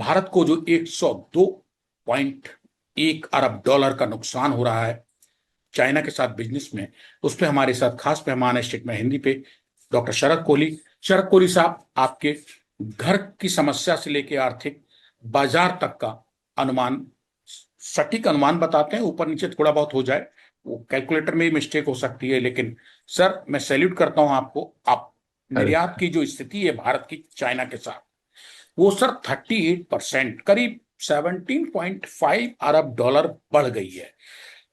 भारत को जो 102.1 अरब डॉलर का नुकसान हो रहा है चाइना के साथ बिजनेस में, उस पर हमारे साथ खास मेहमान है स्टेट में हिंदी पे डॉक्टर शरद कोहली। शरद कोहली साहब, आपके घर की समस्या से लेके आर्थिक बाजार तक का अनुमान, सटीक अनुमान बताते हैं। ऊपर नीचे थोड़ा बहुत हो जाए, वो कैलकुलेटर में ही मिस्टेक हो सकती है, लेकिन सर मैं सैल्यूट करता हूं आपको। आप अरे निर्यात की जो स्थिति है भारत की चाइना के साथ, वो सर 38%, करीब 17.5 अरब डॉलर बढ़ गई है।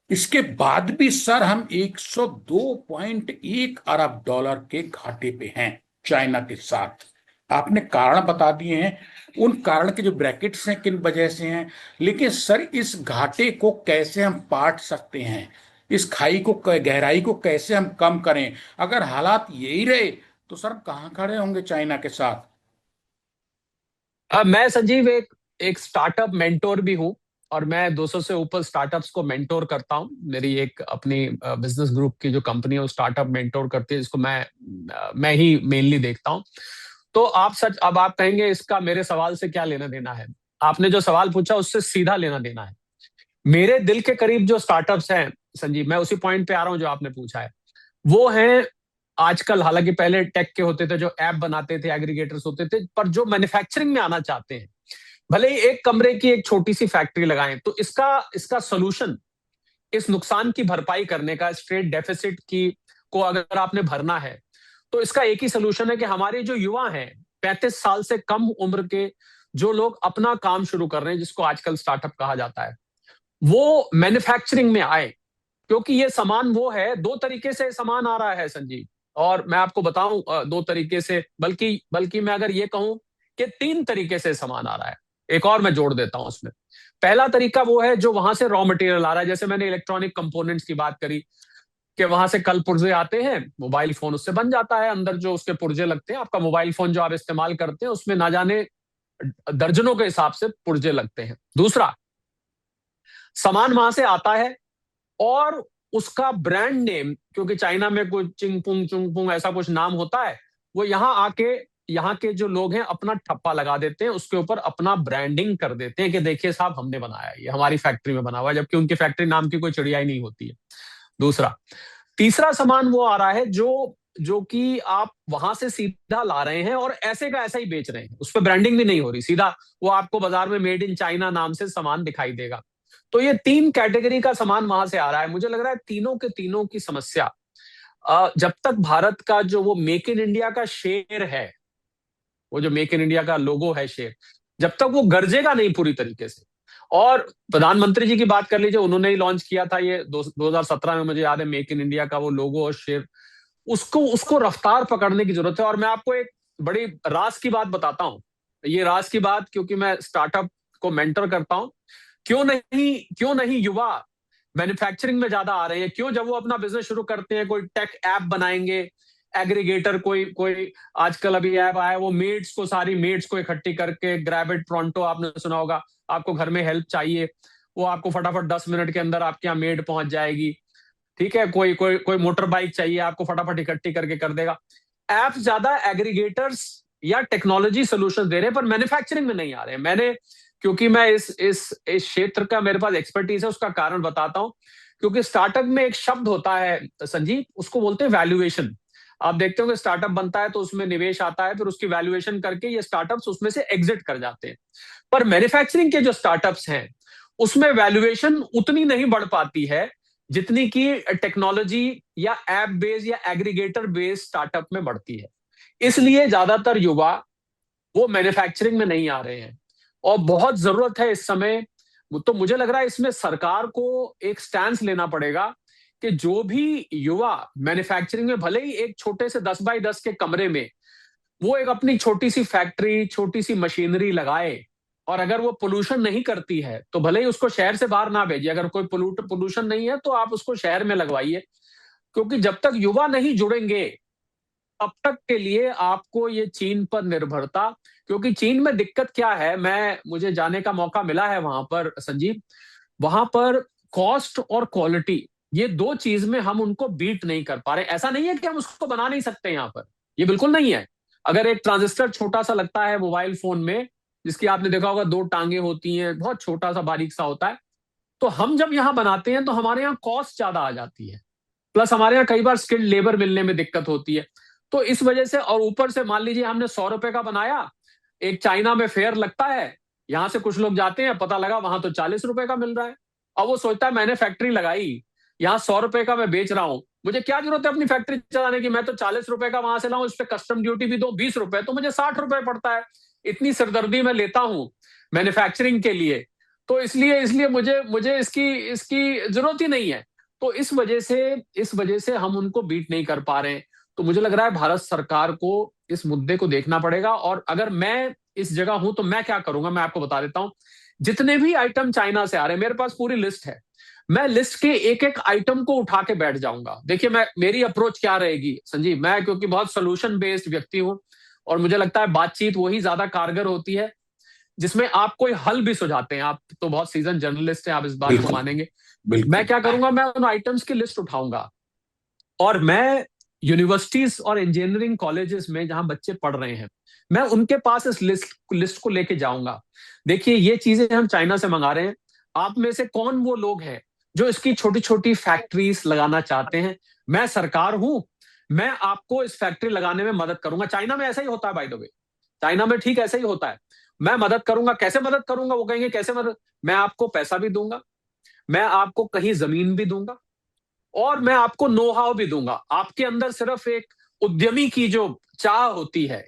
इसके बाद भी सर हम 102.1 अरब डॉलर के घाटे पे हैं चाइना के साथ। आपने कारण बता दिए हैं, उन कारण के जो ब्रैकेट्स हैं किन वजह से हैं, लेकिन सर इस घाटे को कैसे हम पाट सकते हैं, इस खाई को, गहराई को कैसे हम कम करें? अगर हालात यही रहे तो सर कहाँ खड़े होंगे चाइना के साथ? मैं संजीव एक एक स्टार्टअप मेंटोर भी हूँ। और मैं 200 से ऊपर स्टार्टअप्स को मेंटोर करता हूँ। मेरी एक अपनी बिजनेस ग्रुप की जो कंपनी है वो स्टार्टअप मेंटोर करती है, जिसको मैं ही मेनली देखता हूँ। तो आप सच, अब आप कहेंगे इसका मेरे सवाल से क्या लेना देना है। आपने जो सवाल पूछा उससे सीधा लेना देना है। मेरे दिल के करीब जो स्टार्टअप्स हैं संजीव, मैं उसी पॉइंट पे आ रहा हूँ जो आपने पूछा है। वो हैं आजकल, हालांकि पहले टेक के होते थे जो ऐप बनाते थे, एग्रीगेटर्स होते थे, पर जो मैन्युफैक्चरिंग में आना चाहते हैं, भले ही एक कमरे की एक छोटी सी फैक्ट्री लगाएं, तो इसका इसका सोल्यूशन, इस नुकसान की भरपाई करने का, स्ट्रेट डेफिसिट की को अगर आपने भरना है, तो इसका एक ही सोल्यूशन है कि हमारे जो युवा हैं, 35 साल से कम उम्र के जो लोग अपना काम शुरू कर रहे हैं, जिसको आजकल स्टार्टअप कहा जाता है, वो मैन्युफैक्चरिंग में आए। क्योंकि ये सामान वो है, दो तरीके से सामान आ रहा है संजीव। और मैं आपको बताऊं, दो तरीके से, बल्कि बल्कि मैं अगर ये कहूं कि तीन तरीके से सामान आ रहा है। एक और मैं जोड़ देता हूं उसमें। पहला तरीका वो है जो वहां से रॉ मटेरियल आ रहा है, जैसे मैंने इलेक्ट्रॉनिक कंपोनेंट्स की बात करी कि वहां से कल पुर्जे आते हैं, मोबाइल फोन उससे बन जाता है। अंदर जो उसके पुर्जे लगते हैं, आपका मोबाइल फोन जो आप इस्तेमाल करते हैं उसमें ना जाने दर्जनों के हिसाब से पुर्जे लगते हैं। दूसरा, सामान वहां से आता है और उसका ब्रांड नेम, क्योंकि चाइना में कुछ चिंगपुंग चुंगपुंग ऐसा कुछ नाम होता है, वो यहाँ आके, यहाँ के जो लोग हैं अपना ठप्पा लगा देते हैं, उसके ऊपर अपना ब्रांडिंग कर देते हैं कि देखिए साहब हमने बनाया है, ये हमारी फैक्ट्री में बना हुआ है, जबकि उनकी फैक्ट्री नाम की कोई चिड़िया ही नहीं होती है। दूसरा, तीसरा सामान वो आ रहा है जो जो कि आप वहां से सीधा ला रहे हैं और ऐसे का ऐसा ही बेच रहे हैं, उस पर ब्रांडिंग भी नहीं हो रही, सीधा वो आपको बाजार में मेड इन चाइना नाम से सामान दिखाई देगा। तो ये तीन कैटेगरी का सामान वहां से आ रहा है। मुझे लग रहा है तीनों के तीनों की समस्या, जब तक भारत का जो वो मेक इन इंडिया का शेर है, वो जो मेक इन इंडिया का लोगो है, शेर, जब तक वो गरजेगा नहीं पूरी तरीके से। और प्रधानमंत्री जी की बात कर लीजिए, उन्होंने ही लॉन्च किया था ये 2017 में, मुझे याद है, मेक इन इंडिया का वो लोगो और शेर। उसको उसको रफ्तार पकड़ने की जरूरत है। और मैं आपको एक बड़ी राज की बात बताता हूं, ये राज की बात, क्योंकि मैं स्टार्टअप को मेंटर करता हूं। क्यों नहीं युवा मैन्युफैक्चरिंग में ज्यादा आ रहे हैं? क्यों, जब वो अपना बिजनेस शुरू करते हैं, कोई टेक ऐप बनाएंगे, एग्रीगेटर, कोई कोई आजकल अभी ऐप आया है, वो मेड्स को, सारी मेड्स को इकट्ठी करके, ग्रैबिट प्रोंटो आपने सुना होगा, आपको घर में हेल्प चाहिए, वो आपको फटाफट 10 मिनट के अंदर आपके यहाँ मेड पहुंच जाएगी। ठीक है, कोई कोई कोई मोटर बाइक चाहिए, आपको फटाफट इकट्ठी करके कर देगा। ऐप्स ज्यादा एग्रीगेटर्स या टेक्नोलॉजी सोल्यूशन दे रहे हैं, पर मैन्युफैक्चरिंग में नहीं आ रहे हैं। मैंने, क्योंकि मैं इस क्षेत्र का मेरे पास एक्सपर्टीज है, उसका कारण बताता हूं। क्योंकि स्टार्टअप में एक शब्द होता है संजीव, उसको बोलते हैं वैल्यूएशन। आप देखते हो कि स्टार्टअप बनता है तो उसमें निवेश आता है, फिर उसकी वैल्यूएशन करके ये स्टार्टअप्स उसमें से एग्जिट कर जाते हैं। पर मैन्युफैक्चरिंग के जो स्टार्टअप्स हैं, उसमें वैल्यूएशन उतनी नहीं बढ़ पाती है जितनी की टेक्नोलॉजी या ऐप बेस्ड या एग्रीगेटर बेस्ड स्टार्टअप में बढ़ती है। इसलिए ज्यादातर युवा वो मैन्युफैक्चरिंग में नहीं आ रहे हैं, और बहुत जरूरत है इस समय। तो मुझे लग रहा है इसमें सरकार को एक स्टैंड लेना पड़ेगा कि जो भी युवा मैन्युफैक्चरिंग में, भले ही एक छोटे से 10 बाई 10 के कमरे में वो एक अपनी छोटी सी फैक्ट्री, छोटी सी मशीनरी लगाए, और अगर वो पोल्यूशन नहीं करती है तो भले ही उसको शहर से बाहर ना भेजिए। अगर कोई पोल्यूशन नहीं है तो आप उसको शहर में लगवाइए। क्योंकि जब तक युवा नहीं जुड़ेंगे, तब तक के लिए आपको ये चीन पर निर्भरता, क्योंकि चीन में दिक्कत क्या है, मुझे जाने का मौका मिला है वहां पर संजीव। वहां पर कॉस्ट और क्वालिटी, ये दो चीज में हम उनको बीट नहीं कर पा रहे। ऐसा नहीं है कि हम उसको बना नहीं सकते यहाँ पर, ये बिल्कुल नहीं है। अगर एक ट्रांजिस्टर छोटा सा लगता है मोबाइल फोन में, जिसकी आपने देखा होगा 2 टांगे होती हैं, बहुत छोटा सा बारीक सा होता है। तो हम जब यहाँ बनाते हैं तो हमारे यहाँ कॉस्ट ज्यादा आ जाती है, प्लस हमारे यहाँ कई बार स्किल्ड लेबर मिलने में दिक्कत होती है। तो इस वजह से, और ऊपर से मान लीजिए हमने 100 रुपए का बनाया, एक चाइना में फेयर लगता है, यहाँ से कुछ लोग जाते हैं, पता लगा वहां तो 40 रुपए का मिल रहा है। अब वो सोचता है मैंने फैक्ट्री लगाई, यहाँ 100 रुपए का मैं बेच रहा हूँ, मुझे क्या जरूरत है अपनी फैक्ट्री चलाने की, मैं तो 40 रुपए का वहां से लाऊं, इस पे कस्टम ड्यूटी भी दो 20 रुपए, तो मुझे 60 रुपए पड़ता है। इतनी सिरदर्दी मैं लेता हूँ मैन्युफैक्चरिंग के लिए, तो इसलिए इसलिए मुझे मुझे इसकी इसकी जरूरत ही नहीं है। तो इस वजह से हम उनको बीट नहीं कर पा रहे हैं। तो मुझे लग रहा है भारत सरकार को इस मुद्दे को देखना पड़ेगा, और अगर मैं इस जगह हूं तो मैं क्या करूंगा, मैं आपको बता देता हूं। जितने भी आइटम चाइना से आ रहे हैं, मेरे पास पूरी लिस्ट है, मैं लिस्ट के एक एक आइटम को उठा के बैठ जाऊंगा। देखिए, मैं मेरी अप्रोच क्या रहेगी संजीव, मैं क्योंकि बहुत सोल्यूशन बेस्ड व्यक्ति हूं, और मुझे लगता है बातचीत वही ज्यादा कारगर होती है जिसमें आप कोई हल भी सुझाते हैं। आप तो बहुत सीजन जर्नलिस्ट हैं, आप इस बात को बिल्कुल मानेंगे। मैं बिल्कुल। क्या करूंगा, मैं उन आइटम्स की लिस्ट उठाऊंगा, और मैं यूनिवर्सिटीज और इंजीनियरिंग कॉलेजेस में जहां बच्चे पढ़ रहे हैं, मैं उनके पास इस लिस्ट को लेके जाऊंगा। देखिए, ये चीजें हम चाइना से मंगा रहे हैं, आप में से कौन वो लोग हैं जो इसकी छोटी छोटी फैक्ट्रीज लगाना चाहते हैं? मैं सरकार हूं, मैं आपको इस फैक्ट्री लगाने में मदद करूंगा। चाइना में ऐसा ही होता है बाय द वे, चाइना में ठीक ऐसा ही होता है। मैं मदद करूंगा, कैसे मदद करूंगा? वो कहेंगे कैसे मदद? मैं आपको पैसा भी दूंगा, मैं आपको कहीं जमीन भी दूंगा, और मैं आपको नो हाउ भी दूंगा। आपके अंदर सिर्फ एक उद्यमी की जो चाह होती है,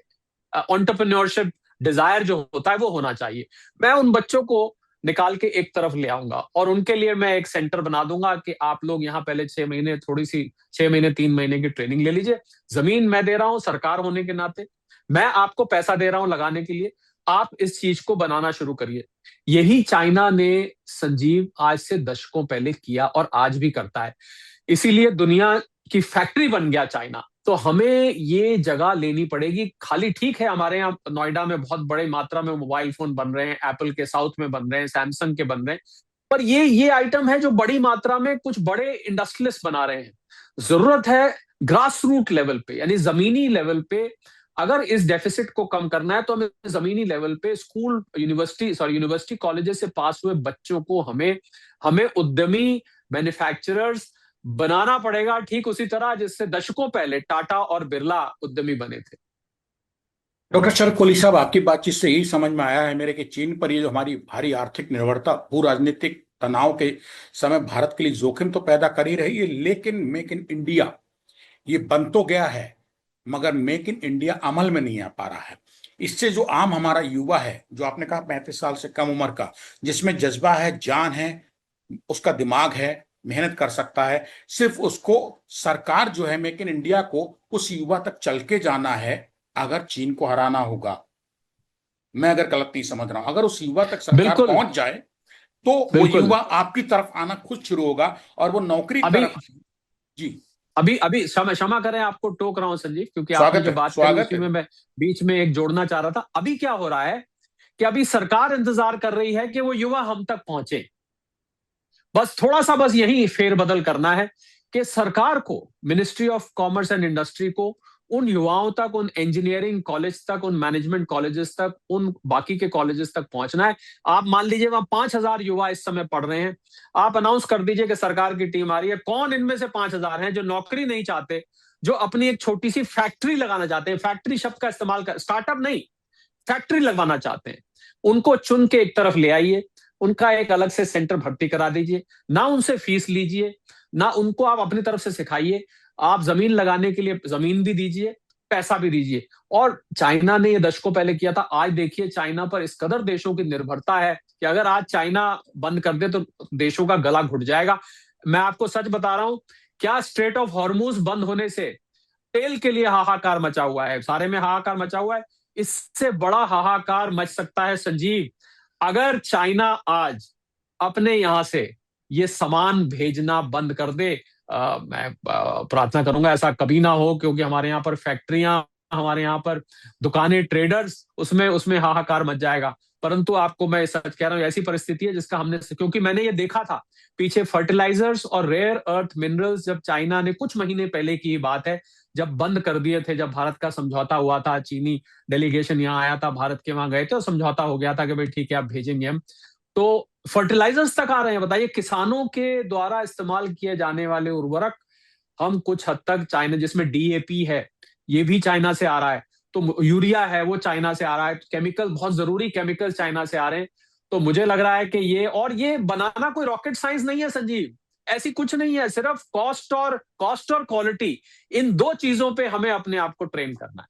एंटरप्रेन्योरशिप डिजायर जो होता है, वो होना चाहिए। मैं उन बच्चों को निकाल के एक तरफ ले आऊंगा, और उनके लिए मैं एक सेंटर बना दूंगा कि आप लोग यहाँ पहले 6 महीने, थोड़ी सी 6 महीने 3 महीने की ट्रेनिंग ले लीजिए। जमीन मैं दे रहा हूं सरकार होने के नाते, मैं आपको पैसा दे रहा हूं लगाने के लिए, आप इस चीज को बनाना शुरू करिए। यही चाइना ने संजीव आज से दशकों पहले किया, और आज भी करता है। इसीलिए दुनिया की फैक्ट्री बन गया चाइना। तो हमें ये जगह लेनी पड़ेगी। खाली ठीक है, हमारे यहाँ नोएडा में बहुत बड़ी मात्रा में मोबाइल फोन बन रहे हैं, एप्पल के साउथ में बन रहे हैं, सैमसंग के बन रहे हैं, पर ये आइटम है जो बड़ी मात्रा में कुछ बड़े इंडस्ट्रियलिस्ट बना रहे हैं। जरूरत है ग्रास रूट लेवल पे, यानी जमीनी लेवल पे। अगर इस डेफिसिट को कम करना है तो हमें जमीनी लेवल पे स्कूल, यूनिवर्सिटी कॉलेजेस से पास हुए बच्चों को हमें हमें उद्यमी, मैन्युफैक्चरर्स बनाना पड़ेगा, ठीक उसी तरह जिससे दशकों पहले टाटा और बिरला उद्यमी बने थे। डॉक्टर शरद कोहली साहब, आपकी बातचीत से यही समझ में आया है मेरे कि चीन पर ये जो हमारी भारी आर्थिक निर्भरता भू राजनीतिक तनाव के समय भारत के लिए जोखिम तो पैदा कर ही रही है, लेकिन मेक इन इंडिया ये बन तो गया है, मगर मेक इन इंडिया अमल में नहीं आ पा रहा है। इससे जो आम हमारा युवा है, जो आपने कहा 35 साल से कम उम्र का, जिसमें जज्बा है, जान है, उसका दिमाग है, मेहनत कर सकता है, सिर्फ उसको सरकार जो है मेक इन इंडिया को उस युवा तक चल के जाना है। अगर चीन को हराना होगा, मैं अगर गलत नहीं समझ रहा हूं, अगर उस युवा तक सरकार बिल्कुल, पहुंच जाए तो वो बिल्कुल। युवा आपकी तरफ आना खुद शुरू होगा और वो नौकरी अभी तरफ। जी। अभी अभी क्षमा क्षमा करें, आपको टोक रहा हूं संजीव, क्योंकि आपने स्वागत जो है, बात करी स्वागत उसी है। में मैं बीच में एक जोड़ना चाह रहा था। अभी क्या हो रहा है कि अभी सरकार इंतजार कर रही है कि वो युवा हम तक पहुंचे। बस थोड़ा सा, बस यही फेरबदल करना है कि सरकार को, ministry of commerce and industry को उन युवाओं तक, उन इंजीनियरिंग कॉलेज तक, उन मैनेजमेंट कॉलेजेस तक, उन बाकी के कॉलेजेस तक पहुंचना है। आप मान लीजिए वहां 5,000 युवा इस समय पढ़ रहे हैं, आप अनाउंस कर दीजिए कि सरकार की टीम आ रही है। कौन इनमें से 5,000 हैं जो नौकरी नहीं चाहते, जो अपनी एक छोटी सी फैक्ट्री लगाना चाहते हैं? फैक्ट्री शब्द का इस्तेमाल कर, स्टार्टअप नहीं, फैक्ट्री लगवाना चाहते हैं। उनको चुन के एक तरफ ले आइए, उनका एक अलग से सेंटर भर्ती करा दीजिए, ना उनसे फीस लीजिए, ना उनको आप अपनी तरफ से सिखाइए, आप जमीन लगाने के लिए जमीन भी दीजिए, पैसा भी दीजिए। और चाइना ने ये दशकों पहले किया था। आज देखिए, चाइना पर इस कदर देशों की निर्भरता है कि अगर आज चाइना बंद कर दे तो देशों का गला घुट जाएगा। मैं आपको सच बता रहा हूं, क्या स्ट्रेट ऑफ हॉर्मूज बंद होने से तेल के लिए हाहाकार मचा हुआ है, सारे में हाहाकार मचा हुआ है, इससे बड़ा हाहाकार मच सकता है संजीव, अगर चाइना आज अपने यहां से ये सामान भेजना बंद कर दे। मैं प्रार्थना करूंगा ऐसा कभी ना हो, क्योंकि हमारे यहाँ पर फैक्ट्रियां, हमारे यहाँ पर दुकानें, ट्रेडर्स, उसमें उसमें हाहाकार मच जाएगा। परंतु आपको मैं सच कह रहा हूं, ऐसी परिस्थिति है जिसका हमने, क्योंकि मैंने ये देखा था पीछे फर्टिलाइजर्स और रेयर अर्थ मिनरल्स, जब चाइना ने कुछ महीने पहले की बात है, जब बंद कर दिए थे, जब भारत का समझौता हुआ था, चीनी डेलीगेशन यहाँ आया था, भारत के वहां गए थे और समझौता हो गया था कि भाई ठीक है आप भेजेंगे हम, तो फर्टिलाइजर्स तक आ रहे हैं। बताइए, किसानों के द्वारा इस्तेमाल किए जाने वाले उर्वरक हम कुछ हद तक चाइना, जिसमें डीएपी है ये भी चाइना से आ रहा है, तो यूरिया है वो चाइना से आ रहा है, केमिकल, बहुत जरूरी केमिकल चाइना से आ रहे हैं। तो मुझे लग रहा है कि ये बनाना कोई रॉकेट साइंस नहीं है संजीव, ऐसी कुछ नहीं है, सिर्फ कॉस्ट और क्वालिटी, इन दो चीजों पे हमें अपने आप को ट्रेन करना है।